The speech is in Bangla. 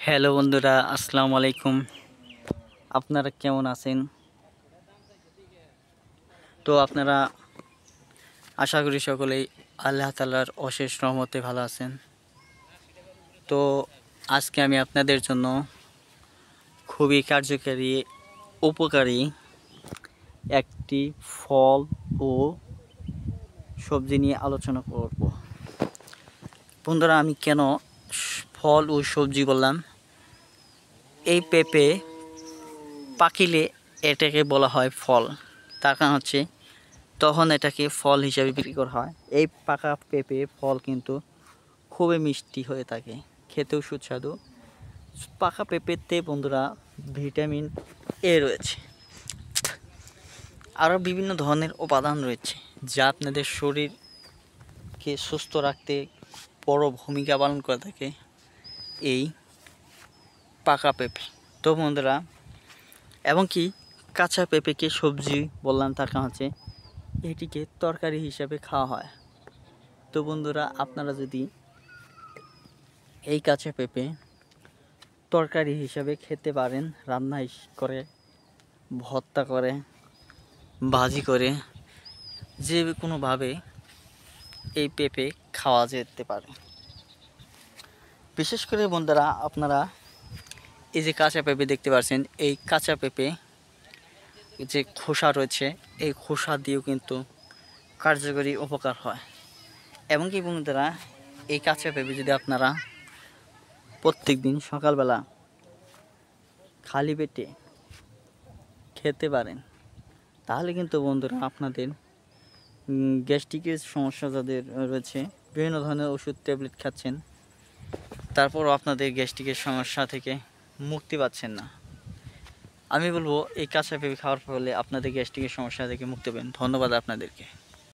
হ্যালো বন্ধুরা, আসসালামু আলাইকুম। আপনারা কেমন আছেন? তো আপনারা আশা করি সকলেই আল্লাহ তাআলার অশেষ রহমতে ভালো আছেন। তো আজকে আমি আপনাদের জন্য খুবই কার্যকারী উপকারী একটি ফল ও সবজি নিয়ে আলোচনা করব। বন্ধুরা, আমি কেন ফল ও সবজি বললাম? এই পেঁপে পাকিলে এটাকে বলা হয় ফল। তার কারণ হচ্ছে তখন এটাকে ফল হিসাবে বিক্রি করা হয়। এই পাকা পেঁপে ফল কিন্তু খুবই মিষ্টি হয়ে থাকে, খেতেও সুস্বাদু। পাকা পেঁপেতে বন্ধুরা ভিটামিন এ রয়েছে, আরও বিভিন্ন ধরনের উপাদান রয়েছে যা আপনাদের শরীরকে সুস্থ রাখতে বড় ভূমিকা পালন করে থাকে এই পাকা পেঁপে। তো বন্ধুরা, এবং কি কাঁচা পেঁপেকে সবজি বললাম তার কারণ হচ্ছে এটিকে তরকারি হিসাবে খাওয়া হয়। তো বন্ধুরা, আপনারা যদি এই কাঁচা পেঁপে তরকারি হিসাবে খেতে পারেন, রান্না করে, ভর্তা করে, ভাজি করে, যে কোনোভাবে এই পেঁপে খাওয়া যেতে পারে। বিশেষ করে বন্ধুরা, আপনারা এই যে কাঁচা পেঁপে দেখতে পাচ্ছেন, এই কাঁচা পেঁপে যে খোসা রয়েছে এই খোসা দিয়েও কিন্তু কার্যকরী উপকার হয়। এবং কি বন্ধুরা, এই কাঁচা পেঁপে যদি আপনারা প্রত্যেক দিন সকালবেলা খালি পেটে খেতে পারেন, তাহলে কিন্তু বন্ধুরা আপনাদের গ্যাস্ট্রিকের সমস্যা যাদের রয়েছে, বিভিন্ন ধরনের ওষুধ ট্যাবলেট খাচ্ছেন, তারপরও আপনাদের গ্যাস্ট্রিকের সমস্যা থেকে মুক্তি পাচ্ছেন না, আমি বলবো এই কাঁচা পেঁপে খাওয়ার ফলে আপনাদের গ্যাস্ট্রিকের সমস্যা থেকে মুক্তি পাবেন। ধন্যবাদ আপনাদেরকে।